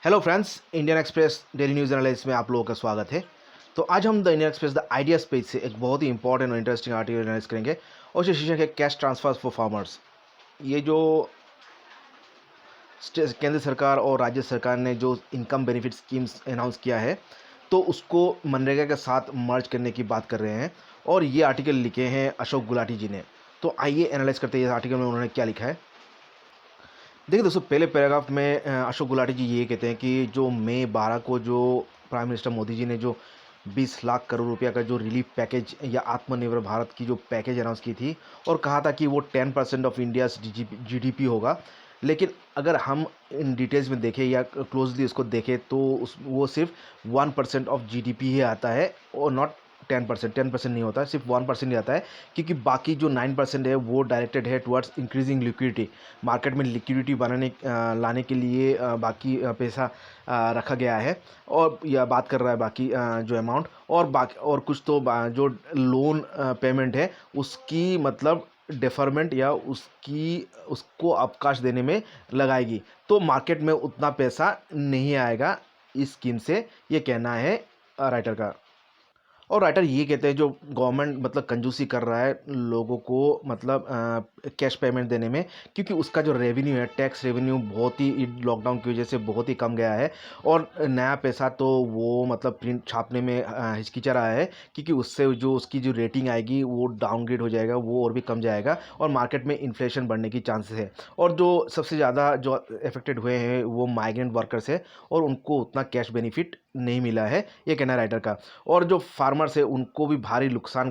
Hello friends, Indian express daily news analysis में आप लोगों का स्वागत है। तो आज हम the Indian express the ideas page से एक बहुत ही इंपॉर्टेंट और इंटरेस्टिंग आर्टिकल एनालाइज करेंगे और जो शीर्षक है कैश ट्रांसफर फॉर फार्मर्स। ये जो केंद्र सरकार और राज्य सरकार ने जो इनकम बेनिफिट स्कीम्स अनाउंस किया है, तो उसको मनरेगा के साथ मर्ज करने की बात कर रहे हैं और ये आर्टिकल लिखे हैं अशोक गुलाटी जी ने। तो आइए एनालाइज करते हैं इस आर्टिकल में उन्होंने क्या लिखा है। देखिए दोस्तों, पहले पैराग्राफ में अशोक गुलाटी जी ये कहते हैं कि जो मई 12 को जो प्राइम मिनिस्टर मोदी जी ने जो 20 लाख करोड़ रुपया का जो रिलीफ पैकेज या आत्मनिर्भर भारत की जो पैकेज अनाउंस की थी और कहा था कि वो 10% ऑफ इंडियाज जीडीपी होगा। लेकिन अगर हम इन डिटेल्स में देखें या क्लोजली उसको देखें तो उस वो सिर्फ 1% ऑफ जीडीपी ही आता है और नॉट 10% नहीं होता है, सिर्फ 1% ही आता है, क्योंकि बाकी जो 9% है वो डायरेक्टेड है टुवर्ड्स इंक्रीजिंग लिक्विडिटी। मार्केट में लिक्विडिटी लाने के लिए बाकी पैसा रखा गया है और यह बात कर रहा है बाकी जो अमाउंट और बाकी और कुछ तो जो लोन पेमेंट है उसकी मतलब डेफरमेंट या उसको अवकाश देने में लगाएगी, तो मार्केट में उतना पैसा नहीं आएगा इस स्कीम से, ये कहना है राइटर का। और राइटर ये कहते हैं जो गवर्नमेंट मतलब कंजूसी कर रहा है लोगों को मतलब कैश पेमेंट देने में, क्योंकि उसका जो रेवेन्यू है टैक्स रेवेन्यू बहुत ही लॉकडाउन की वजह से बहुत ही कम गया है और नया पैसा तो वो मतलब प्रिंट छापने में हिचकिचा रहा है, क्योंकि उससे जो उसकी जो रेटिंग आएगी वो डाउनग्रेड हो जाएगा, वो और भी कम जाएगा और मार्केट में इन्फ्लेशन बढ़ने की चांसेस है। और जो सबसे ज़्यादा जो अफेक्टेड हुए हैं वो माइग्रेंट वर्कर्स है और उनको उतना कैश बेनिफिट नहीं मिला है, ये कहना है राइटर का। और जो फार्मर्स है उनको भी भारी नुकसान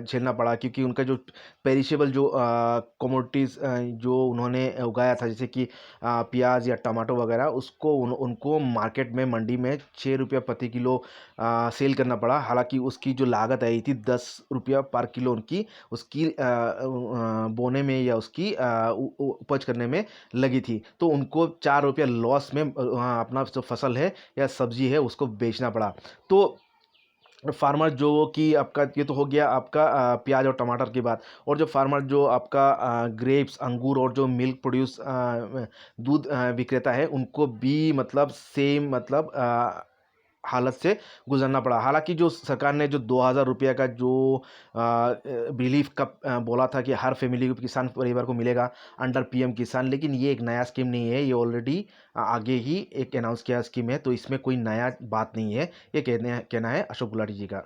झेलना पड़ा, क्योंकि उनका जो पेरिशेबल जो कमोडिटीज़ जो उन्होंने उगाया था जैसे कि प्याज या टमाटो वगैरह, उसको उनको मार्केट में मंडी में 6 रुपया प्रति किलो सेल करना पड़ा। हालांकि उसकी जो लागत आई थी 10 रुपया पर किलो उनकी उसकी बोने में या उसकी उपज करने में लगी थी, तो उनको 4 रुपया लॉस में अपना जो फसल है या सब्जी है उसको बेचना पड़ा। तो फार्मर जो कि आपका ये तो हो गया आपका प्याज और टमाटर की बात। और जो फार्मर जो आपका ग्रेप्स अंगूर और जो मिल्क प्रोड्यूस दूध विक्रेता है उनको भी मतलब सेम मतलब हालत से गुजरना पड़ा। हालांकि जो सरकार ने जो 2000 रुपये का जो रिलीफ का बोला था कि हर फैमिली को किसान परिवार को मिलेगा अंडर पीएम किसान, लेकिन ये एक नया स्कीम नहीं है, ये ऑलरेडी आगे ही एक अनाउंस किया स्कीम है, तो इसमें कोई नया बात नहीं है, ये कहना है अशोक गुलाटी जी का।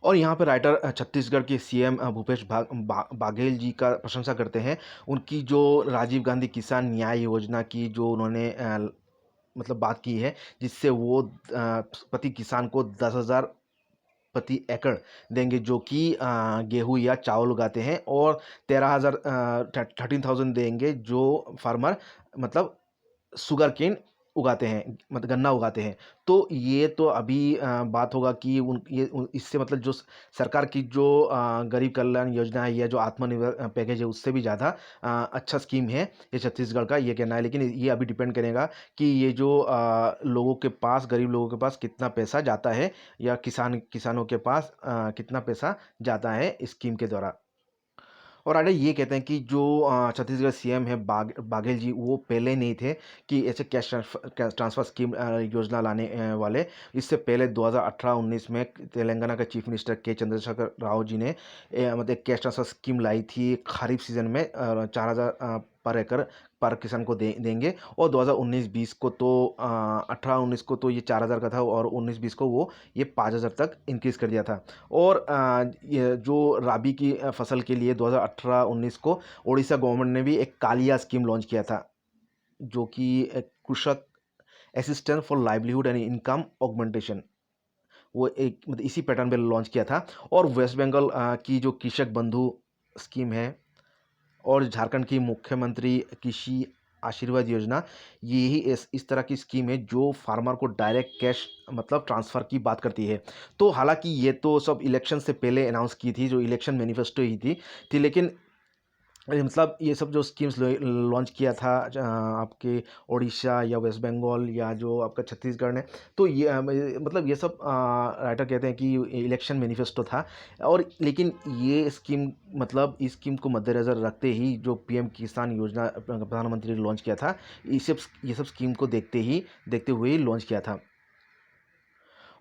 और यहाँ पे राइटर छत्तीसगढ़ के सीएम भूपेश बाघेल जी का प्रशंसा करते हैं। उनकी जो राजीव गांधी किसान न्याय योजना की जो उन्होंने मतलब बात की है, जिससे वो प्रति किसान को 10,000 प्रति एकड़ देंगे जो कि गेहूँ या चावल उगाते हैं, और 13,000 देंगे जो फार्मर मतलब शुगर केन उगाते हैं, मतलब गन्ना उगाते हैं। तो ये तो अभी बात होगा कि इससे मतलब जो सरकार की जो गरीब कल्याण योजना है या जो आत्मनिर्भर पैकेज है उससे भी ज़्यादा अच्छा स्कीम है ये छत्तीसगढ़ का, ये कहना है। लेकिन ये अभी डिपेंड करेगा कि ये जो लोगों के पास गरीब लोगों के पास कितना पैसा जाता है या किसानों के पास कितना पैसा जाता है इस स्कीम के द्वारा। और आगे ये कहते हैं कि जो छत्तीसगढ़ सीएम है बाघेल जी, वो पहले नहीं थे कि ऐसे कैश ट्रांसफ़र स्कीम योजना लाने वाले। इससे पहले 2018-19 में तेलंगाना के चीफ मिनिस्टर के चंद्रशेखर राव जी ने मतलब कैश ट्रांसफ़र स्कीम लाई थी खरीफ सीजन में 4,000 पर एकड़ पर किसान को देंगे। और 2019-20 को तो 18-19 को तो ये 4,000 का था और 19-20 को वो ये 5,000 तक इंक्रीज़ कर दिया था। और ये जो राबी की फसल के लिए 2018-19 को उड़ीसा गवर्नमेंट ने भी एक कालिया स्कीम लॉन्च किया था, जो कि एक कृषक assistance for livelihood and income augmentation, वो एक मतलब इसी पैटर्न पे लॉन्च किया था। और वेस्ट बंगाल की जो कृषक बंधु स्कीम है और झारखंड की मुख्यमंत्री कृषि आशीर्वाद योजना, यही इस तरह की स्कीम है जो फार्मर को डायरेक्ट कैश मतलब ट्रांसफ़र की बात करती है। तो हालांकि ये तो सब इलेक्शन से पहले अनाउंस की थी, जो इलेक्शन मैनिफेस्टो ही थी लेकिन मतलब ये सब जो स्कीम्स लॉन्च किया था आपके उड़ीसा या वेस्ट बंगाल या जो आपका छत्तीसगढ़ ने, तो ये मतलब ये सब राइटर कहते हैं कि इलेक्शन मैनिफेस्टो था। और लेकिन ये स्कीम, मतलब इस स्कीम को मद्देनज़र रखते ही जो पीएम किसान योजना प्रधानमंत्री ने लॉन्च किया था, ये सब स्कीम को देखते हुए ही लॉन्च किया था।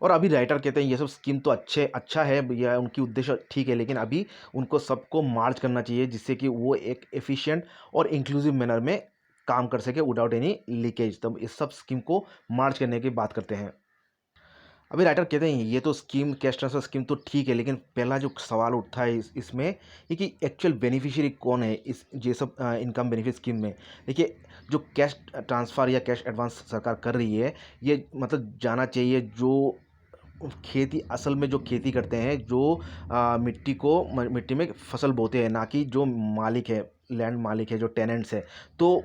और अभी राइटर कहते हैं ये सब स्कीम तो अच्छा है, या उनकी उद्देश्य ठीक है, लेकिन अभी उनको सबको मार्च करना चाहिए जिससे कि वो एक एफिशिएंट और इंक्लूसिव मैनर में काम कर सके विदाउट एनी लीकेज। तब इस सब स्कीम को मार्च करने की बात करते हैं। अभी राइटर कहते हैं ये तो स्कीम, कैश ट्रांसफर स्कीम तो ठीक है, लेकिन पहला जो सवाल उठता है इसमें ये कि एक्चुअल बेनिफिशियरी कौन है इस ये सब इनकम बेनिफिट स्कीम में। देखिए, जो कैश ट्रांसफ़र या कैश एडवांस सरकार कर रही है, ये मतलब जाना चाहिए जो खेती, असल में जो खेती करते हैं, जो मिट्टी में फसल बोते हैं, ना कि जो मालिक है, लैंड मालिक है, जो टेनेंट्स है। तो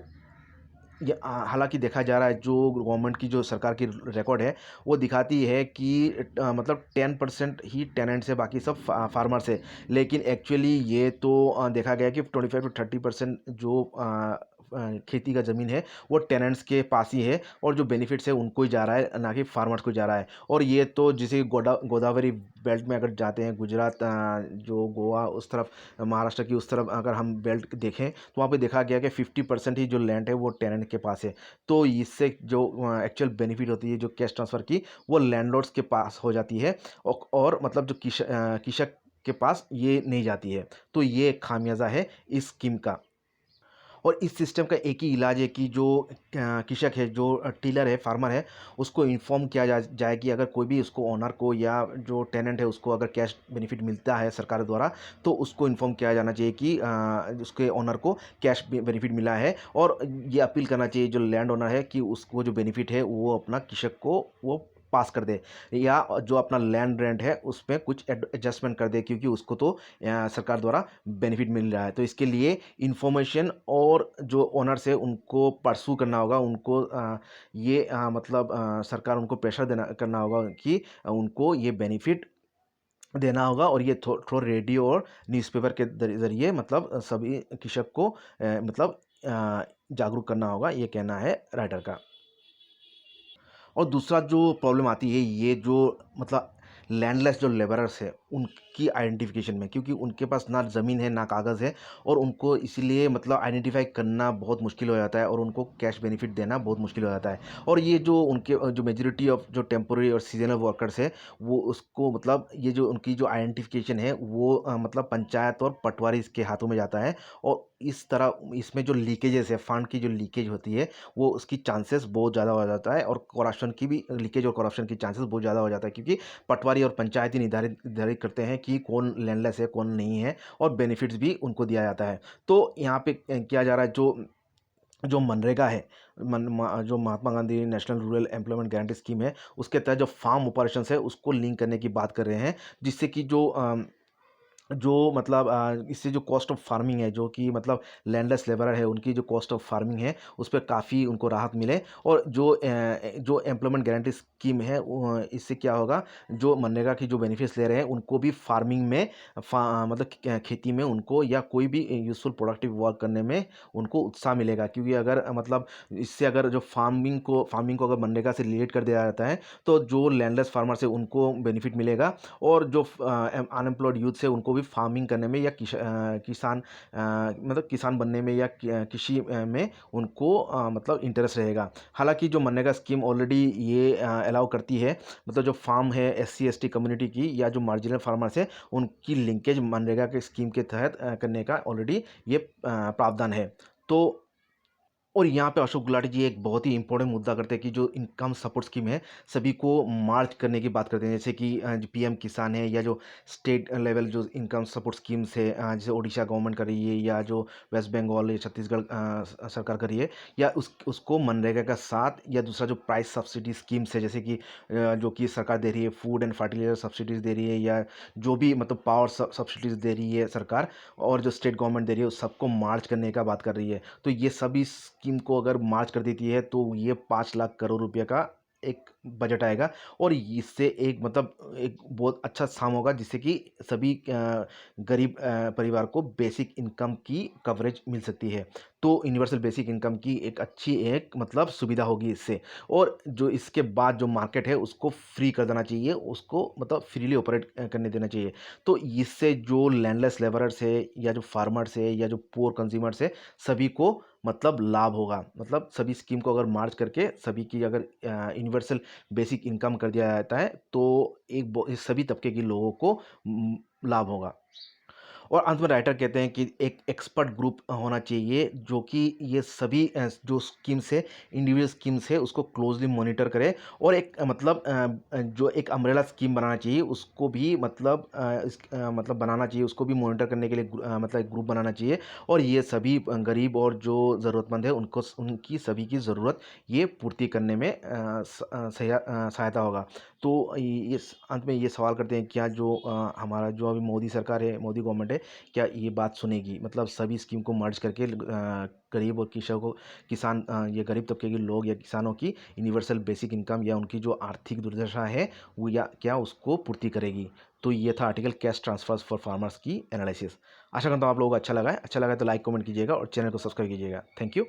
ये हालांकि देखा जा रहा है जो गवर्नमेंट की, जो सरकार की रिकॉर्ड है, वो दिखाती है कि मतलब 10% ही टेनेंट्स है, बाकी सब फार्मर्स है। लेकिन एक्चुअली ये तो देखा गया कि 25 to 30% जो खेती का ज़मीन है वो टेनेंट्स के पास ही है, और जो बेनिफिट्स है उनको ही जा रहा है, ना कि फार्मर्स को जा रहा है। और ये तो जैसे गोदावरी बेल्ट में अगर जाते हैं, गुजरात, जो गोवा उस तरफ, महाराष्ट्र की उस तरफ अगर हम बेल्ट देखें, तो वहाँ पे देखा गया कि 50% ही जो लैंड है वो टेनेंट के पास है। तो इससे जो एक्चुअल बेनिफिट होती है जो कैश ट्रांसफ़र की, वो लैंडलॉर्ड्स के पास हो जाती है, और मतलब जो कृषक के पास ये नहीं जाती है। तो ये एक खामियाजा है इस स्कीम का। और इस सिस्टम का एक ही इलाज है कि जो कृषक है, जो टीलर है, फार्मर है, उसको इन्फॉर्म किया जाए कि अगर कोई भी उसको ओनर को या जो टेनेंट है उसको अगर कैश बेनिफिट मिलता है सरकार द्वारा, तो उसको इन्फॉर्म किया जाना चाहिए कि उसके ओनर को कैश बेनिफिट मिला है। और ये अपील करना चाहिए जो लैंड ओनर है कि उसको जो बेनिफिट है वो अपना कृषक को वो पास कर दे, या जो अपना लैंड रेंट है उसमें कुछ एडजस्टमेंट कर दे, क्योंकि उसको तो सरकार द्वारा बेनिफिट मिल रहा है। तो इसके लिए इन्फॉर्मेशन और जो ओनर्स है उनको परसू करना होगा, उनको मतलब सरकार उनको प्रेशर देना करना होगा कि उनको ये बेनिफिट देना होगा। और ये थ्रो रेडियो और न्यूज़पेपर के ज़रिए मतलब सभी कृषक को मतलब जागरूक करना होगा, ये कहना है राइटर का। और दूसरा जो प्रॉब्लम आती है, ये जो मतलब लैंडलेस जो लेबरर्स है उनकी आइडेंटिफिकेशन में, क्योंकि उनके पास ना ज़मीन है ना कागज़ है, और उनको इसीलिए मतलब आइडेंटिफाई करना बहुत मुश्किल हो जाता है, और उनको कैश बेनिफिट देना बहुत मुश्किल हो जाता है। और ये जो उनके जो मेजॉरिटी ऑफ जो टेम्पोररी और सीजनल वर्कर्स है, वो उसको मतलब ये जो उनकी जो आइडेंटिफिकेशन है वो मतलब पंचायत और पटवारी इसके हाथों में जाता है। और इस तरह इसमें जो लीकेजेस है, फंड की जो लीकेज होती है, वो उसकी चांसेस बहुत ज़्यादा हो जाता है, और करप्शन की भी लीकेज और करप्शन की चांसेस बहुत ज़्यादा हो जाता है, क्योंकि पटवारी और पंचायत ही निर्धारित निर्धारित करते हैं कि कौन लैंडलेस है कौन नहीं है, और बेनिफिट्स भी उनको दिया जाता है। तो यहाँ पे किया जा रहा है जो जो मनरेगा है, जो Mahatma Gandhi national rural employment guarantee scheme है, उसके तहत जो फार्म ऑपरेशंस है उसको लिंक करने की बात कर रहे हैं, जिससे कि जो मतलब इससे जो कॉस्ट ऑफ फार्मिंग है, जो कि मतलब लैंडलेस लेबरर है उनकी जो कॉस्ट ऑफ फार्मिंग है उस पे काफ़ी उनको राहत मिले। और जो एम्प्लॉयमेंट गारंटी स्कीम है इससे क्या होगा, जो मनरेगा की जो बेनिफिट्स ले रहे हैं उनको भी फार्मिंग में मतलब खेती में उनको या कोई भी यूज़फुल प्रोडक्टिव वर्क करने में उनको उत्साह मिलेगा, क्योंकि अगर मतलब इससे अगर जो फार्मिंग को अगर मनरेगा से रिलेट कर दिया जाता है, तो जो लैंडलेस फार्मर्स है उनको बेनिफिट मिलेगा, और जो अनएम्प्लॉयड यूथ है उनको भी फार्मिंग करने में या मतलब किसान बनने में या कृषि में उनको मतलब इंटरेस्ट रहेगा। हालांकि जो मनरेगा स्कीम ऑलरेडी ये अलाउ करती है, मतलब जो फार्म है SC ST कम्युनिटी की या जो मार्जिनल फार्मर्स है उनकी लिंकेज मनरेगा के स्कीम के तहत करने का ऑलरेडी ये प्रावधान है। तो और यहाँ पे अशोक गुलाटी जी एक बहुत ही इंपॉर्टेंट मुद्दा करते हैं कि जो इनकम सपोर्ट स्कीम है सभी को मार्च करने की बात करते हैं, जैसे कि जो PM किसान है, या जो स्टेट लेवल जो इनकम सपोर्ट स्कीम्स है, जैसे उड़ीसा गवर्नमेंट कर रही है, या जो वेस्ट बंगाल या छत्तीसगढ़ सरकार कर रही है, या उसको मनरेगा का साथ, या दूसरा जो प्राइस सब्सिडी स्कीम्स है, जैसे कि जो कि सरकार दे रही है, फूड एंड फर्टिलाइजर सब्सिडीज़ दे रही है, या जो भी मतलब पावर सब्सिडीज़ दे रही है सरकार, और जो स्टेट गवर्नमेंट दे रही है उस सबको मार्च करने का बात कर रही है। तो ये सभी स्कीम को अगर मार्च कर देती है तो ये 5 लाख करोड़ रुपये का एक बजट आएगा और इससे एक मतलब एक बहुत अच्छा साम होगा, जिससे कि सभी गरीब परिवार को बेसिक इनकम की कवरेज मिल सकती है। तो यूनिवर्सल बेसिक इनकम की एक अच्छी एक मतलब सुविधा होगी इससे। और जो इसके बाद जो मार्केट है उसको फ्री कर देना चाहिए, उसको मतलब फ्रीली ऑपरेट करने देना चाहिए। तो इससे जो लैंडलेस लेबरर्स है या जो फार्मर्स है या जो पुअर कंज्यूमर्स है, सभी को मतलब लाभ होगा। मतलब सभी स्कीम को अगर मार्च करके सभी की अगर यूनिवर्सल बेसिक इनकम कर दिया जाता है, तो सभी तबके के लोगों को लाभ होगा। और अंत में राइटर कहते हैं कि एक एक्सपर्ट ग्रुप होना चाहिए जो कि ये सभी जो स्कीम्स है, इंडिविजुअल स्कीम्स है, उसको क्लोजली मॉनिटर करे। और एक मतलब जो एक अम्ब्रेला स्कीम बनाना चाहिए उसको भी मतलब मतलब बनाना चाहिए, उसको भी मॉनिटर करने के लिए मतलब एक ग्रुप बनाना चाहिए। और ये सभी गरीब और जो ज़रूरतमंद है उनको उनकी सभी की ज़रूरत ये पूर्ति करने में सहायता होगा। तो इस अंत में ये सवाल करते हैं, क्या जो हमारा जो अभी मोदी सरकार है, मोदी गवर्नमेंट है, क्या ये बात सुनेगी? मतलब सभी स्कीम को मर्ज करके गरीब और किसान ये गरीब तबके के लोग या किसानों की यूनिवर्सल बेसिक इनकम या उनकी जो आर्थिक दुर्दशा है वो या क्या उसको पूर्ति करेगी? तो ये था article cash transfers for farmers की एनालिसिस। आशा करता हूँ आप लोगों को अच्छा लगा है। अच्छा लगा तो लाइक कमेंट कीजिएगा और चैनल को सब्सक्राइब कीजिएगा। Thank you.